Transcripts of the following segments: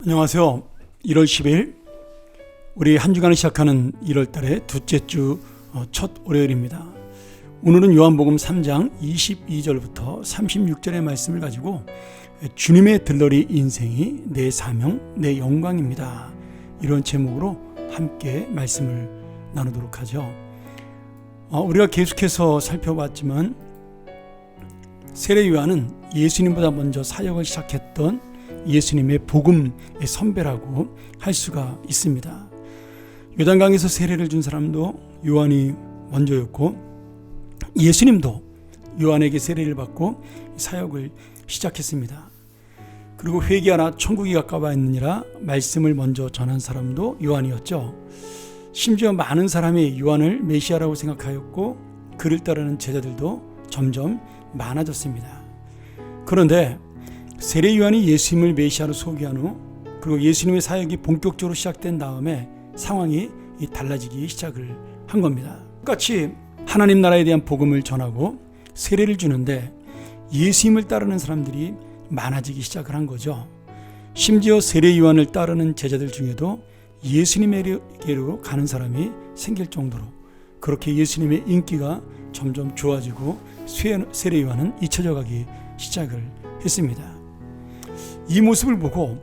안녕하세요. 1월 10일 우리 한 주간을 시작하는 1월 달의 둘째 주 첫 월요일입니다. 오늘은 요한복음 3장 22절부터 36절의 말씀을 가지고 주님의 들러리 인생이 내 사명, 내 영광입니다. 이런 제목으로 함께 말씀을 나누도록 하죠. 우리가 계속해서 살펴봤지만 세례 요한은 예수님보다 먼저 사역을 시작했던 예수님의 복음의 선배라고 할 수가 있습니다. 요단강에서 세례를 준 사람도 요한이 먼저였고 예수님도 요한에게 세례를 받고 사역을 시작했습니다. 그리고 회개하라 천국이 가까워했느니라 말씀을 먼저 전한 사람도 요한이었죠. 심지어 많은 사람이 요한을 메시아라고 생각하였고 그를 따르는 제자들도 점점 많아졌습니다. 그런데 세례 요한이 예수님을 메시아로 소개한 후 그리고 예수님의 사역이 본격적으로 시작된 다음에 상황이 달라지기 시작을 한 겁니다. 똑같이 하나님 나라에 대한 복음을 전하고 세례를 주는데 예수님을 따르는 사람들이 많아지기 시작을 한 거죠. 심지어 세례 요한을 따르는 제자들 중에도 예수님에게로 가는 사람이 생길 정도로 그렇게 예수님의 인기가 점점 좋아지고 세례 요한은 잊혀져 가기 시작을 했습니다. 이 모습을 보고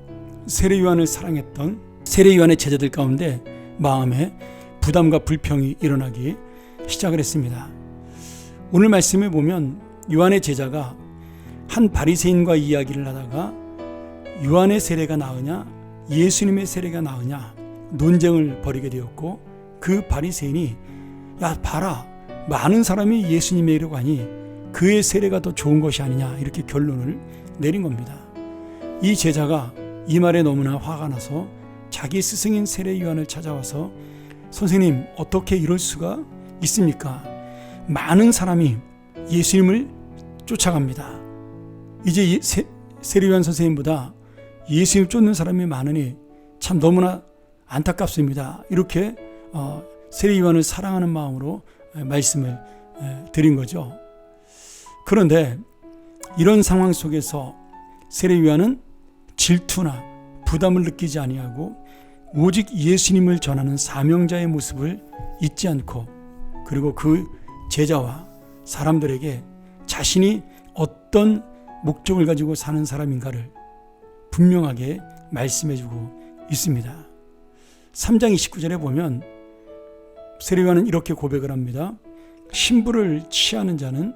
세례 요한을 사랑했던 세례 요한의 제자들 가운데 마음에 부담과 불평이 일어나기 시작을 했습니다. 오늘 말씀에 보면 요한의 제자가 한 바리새인과 이야기를 하다가 요한의 세례가 나으냐 예수님의 세례가 나으냐 논쟁을 벌이게 되었고 그 바리새인이 야 봐라 많은 사람이 예수님에게로 가니 그의 세례가 더 좋은 것이 아니냐 이렇게 결론을 내린 겁니다. 이 제자가 이 말에 너무나 화가 나서 자기 스승인 세례 요한을 찾아와서 선생님 어떻게 이럴 수가 있습니까? 많은 사람이 예수님을 쫓아갑니다. 이제 세례 요한 선생님보다 예수님 쫓는 사람이 많으니 참 너무나 안타깝습니다. 이렇게 세례 요한을 사랑하는 마음으로 말씀을 드린 거죠. 그런데 이런 상황 속에서 세례 요한은 질투나 부담을 느끼지 아니하고 오직 예수님을 전하는 사명자의 모습을 잊지 않고 그리고 그 제자와 사람들에게 자신이 어떤 목적을 가지고 사는 사람인가를 분명하게 말씀해주고 있습니다. 3장 29절에 보면 세례 요한은 이렇게 고백을 합니다. 신부를 취하는 자는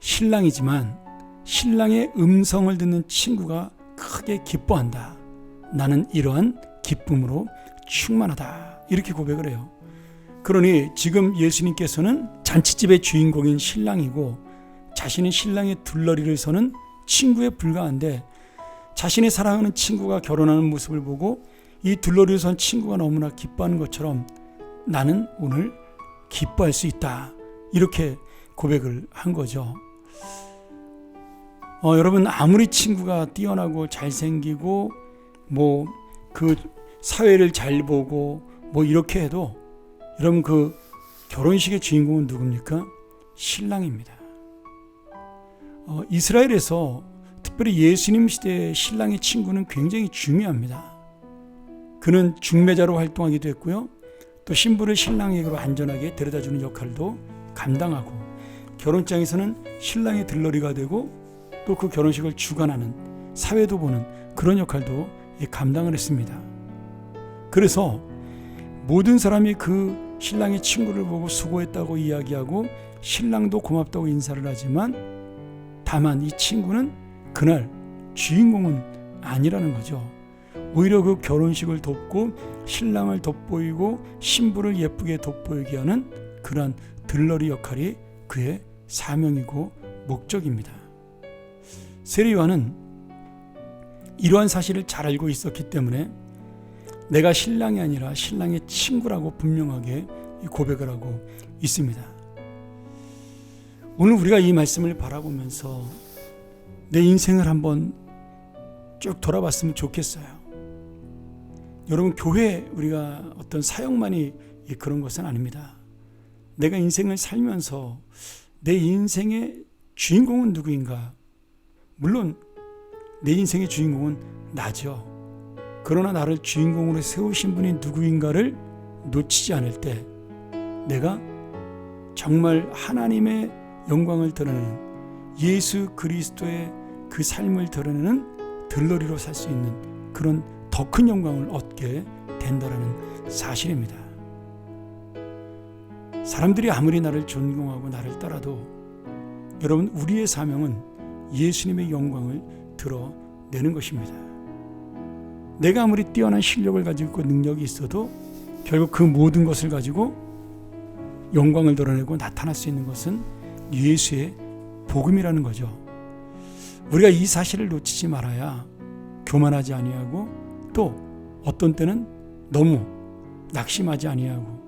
신랑이지만 신랑의 음성을 듣는 친구가 크게 기뻐한다. 나는 이러한 기쁨으로 충만하다. 이렇게 고백을 해요. 그러니 지금 예수님께서는 잔치집의 주인공인 신랑이고 자신은 신랑의 둘러리를 서는 친구에 불과한데 자신이 사랑하는 친구가 결혼하는 모습을 보고 이 둘러리를 선 친구가 너무나 기뻐하는 것처럼 나는 오늘 기뻐할 수 있다. 이렇게 고백을 한 거죠. 여러분 아무리 친구가 뛰어나고 잘생기고 그 사회를 잘 보고 이렇게 해도 여러분 그 결혼식의 주인공은 누굽니까? 신랑입니다. 이스라엘에서 특별히 예수님 시대의 신랑의 친구는 굉장히 중요합니다. 그는 중매자로 활동하기도 했고요. 또 신부를 신랑에게로 안전하게 데려다주는 역할도 감당하고 결혼장에서는 신랑의 들러리가 되고 또 그 결혼식을 주관하는 사회도 보는 그런 역할도 감당을 했습니다. 그래서 모든 사람이 그 신랑의 친구를 보고 수고했다고 이야기하고 신랑도 고맙다고 인사를 하지만 다만 이 친구는 그날 주인공은 아니라는 거죠. 오히려 그 결혼식을 돕고 신랑을 돋보이고 신부를 예쁘게 돋보이게 하는 그러한 들러리 역할이 그의 사명이고 목적입니다. 세례 요한은 이러한 사실을 잘 알고 있었기 때문에 내가 신랑이 아니라 신랑의 친구라고 분명하게 고백을 하고 있습니다. 오늘 우리가 이 말씀을 바라보면서 내 인생을 한번 쭉 돌아봤으면 좋겠어요. 여러분 교회 우리가 어떤 사역만이 그런 것은 아닙니다. 내가 인생을 살면서 내 인생의 주인공은 누구인가? 물론 내 인생의 주인공은 나죠. 그러나 나를 주인공으로 세우신 분이 누구인가를 놓치지 않을 때 내가 정말 하나님의 영광을 드러내는 예수 그리스도의 그 삶을 드러내는 들러리로 살 수 있는 그런 더 큰 영광을 얻게 된다는 사실입니다. 사람들이 아무리 나를 존경하고 나를 따라도 여러분, 우리의 사명은 예수님의 영광을 드러내는 것입니다. 내가 아무리 뛰어난 실력을 가지고 있고 능력이 있어도 결국 그 모든 것을 가지고 영광을 드러내고 나타날 수 있는 것은 예수의 복음이라는 거죠. 우리가 이 사실을 놓치지 말아야 교만하지 아니하고 또 어떤 때는 너무 낙심하지 아니하고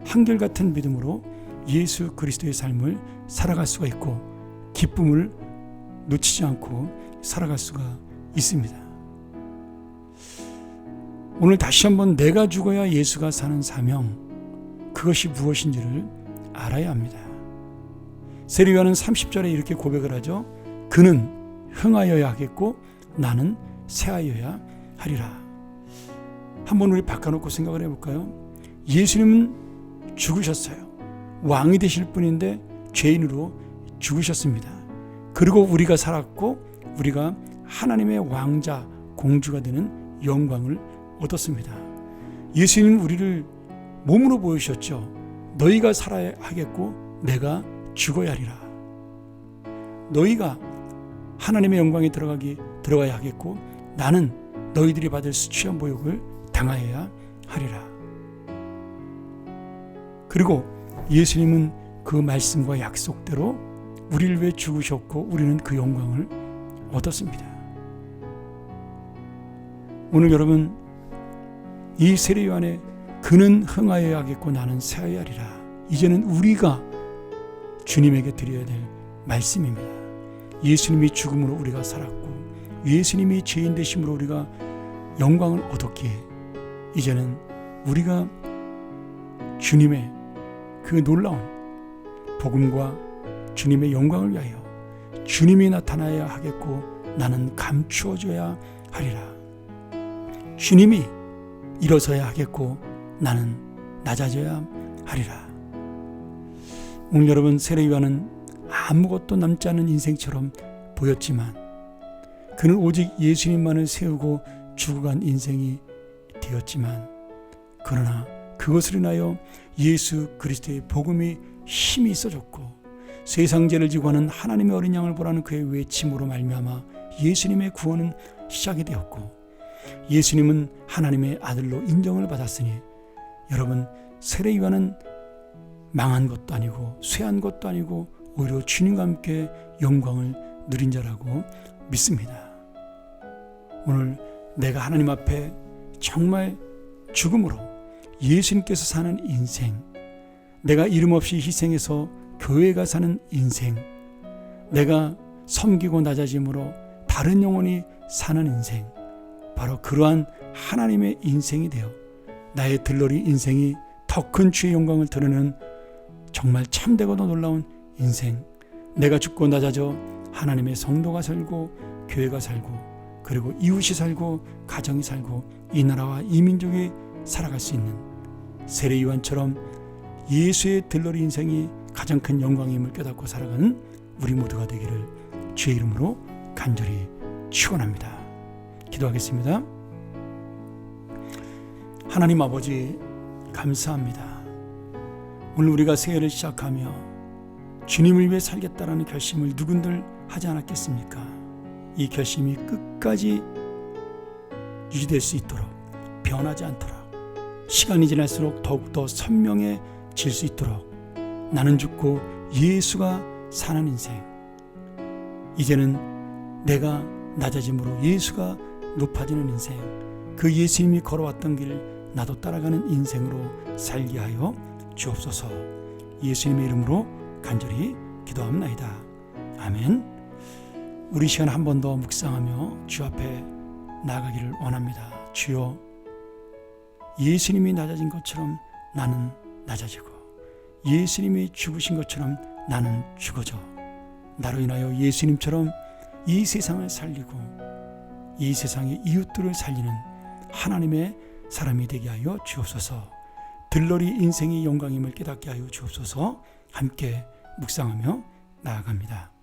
한결같은 믿음으로 예수 그리스도의 삶을 살아갈 수가 있고 기쁨을 놓치지 않고 살아갈 수가 있습니다. 오늘 다시 한번 내가 죽어야 예수가 사는 사명, 그것이 무엇인지를 알아야 합니다. 세례요한은 30절에 이렇게 고백을 하죠. 그는 흥하여야 하겠고 나는 쇠하여야 하리라. 한번 우리 바꿔놓고 생각을 해볼까요? 예수님은 죽으셨어요. 왕이 되실 분인데 죄인으로 죽으셨습니다. 그리고 우리가 살았고 우리가 하나님의 왕자, 공주가 되는 영광을 얻었습니다. 예수님은 우리를 몸으로 보여주셨죠. 너희가 살아야 하겠고 내가 죽어야 하리라. 너희가 하나님의 영광에 들어가야 하겠고 나는 너희들이 받을 수치한 모욕을 당하여야 하리라. 그리고 예수님은 그 말씀과 약속대로 우리를 위해 죽으셨고 우리는 그 영광을 얻었습니다. 오늘 여러분, 이 세례요한의 그는 흥하여야 하겠고 나는 쇠하여야 하리라, 이제는 우리가 주님에게 드려야 될 말씀입니다. 예수님이 죽음으로 우리가 살았고 예수님이 죄인 되심으로 우리가 영광을 얻었기에 이제는 우리가 주님의 그 놀라운 복음과 주님의 영광을 위하여 주님이 나타나야 하겠고 나는 감추어져야 하리라. 주님이 일어서야 하겠고 나는 낮아져야 하리라. 오늘 여러분, 세례요한은 아무것도 남지 않은 인생처럼 보였지만 그는 오직 예수님만을 세우고 죽어간 인생이 되었지만 그러나 그것을 인하여 예수 그리스도의 복음이 힘이 있어졌고 세상 죄를 지고 하는 하나님의 어린 양을 보라는 그의 외침으로 말미암아 예수님의 구원은 시작이 되었고 예수님은 하나님의 아들로 인정을 받았으니 여러분, 세례요한은 망한 것도 아니고 쇠한 것도 아니고 오히려 주님과 함께 영광을 누린 자라고 믿습니다. 오늘 내가 하나님 앞에 정말 죽음으로 예수님께서 사는 인생, 내가 이름 없이 희생해서 교회가 사는 인생, 내가 섬기고 낮아짐으로 다른 영혼이 사는 인생, 바로 그러한 하나님의 인생이 되어 나의 들러리 인생이 더 큰 주의 영광을 드러내는 정말 참되고도 놀라운 인생, 내가 죽고 낮아져 하나님의 성도가 살고 교회가 살고 그리고 이웃이 살고 가정이 살고 이 나라와 이 민족이 살아갈 수 있는 세례요한처럼 예수의 들러리 인생이 가장 큰 영광임을 깨닫고 살아가는 우리 모두가 되기를 주의 이름으로 간절히 축원합니다. 기도하겠습니다. 하나님 아버지, 감사합니다. 오늘 우리가 새해를 시작하며 주님을 위해 살겠다라는 결심을 누군들 하지 않았겠습니까? 이 결심이 끝까지 유지될 수 있도록, 변하지 않도록, 시간이 지날수록 더욱더 선명해질 수 있도록 나는 죽고 예수가 사는 인생, 이제는 내가 낮아짐으로 예수가 높아지는 인생, 그 예수님이 걸어왔던 길 나도 따라가는 인생으로 살게 하여 주옵소서. 예수님의 이름으로 간절히 기도합나이다. 아멘. 우리 시간 한 번 더 묵상하며 주 앞에 나아가기를 원합니다. 주여, 예수님이 낮아진 것처럼 나는 낮아지고 예수님이 죽으신 것처럼 나는 죽어져 나로 인하여 예수님처럼 이 세상을 살리고 이 세상의 이웃들을 살리는 하나님의 사람이 되게 하여 주옵소서. 들러리 인생의 영광임을 깨닫게 하여 주옵소서. 함께 묵상하며 나아갑니다.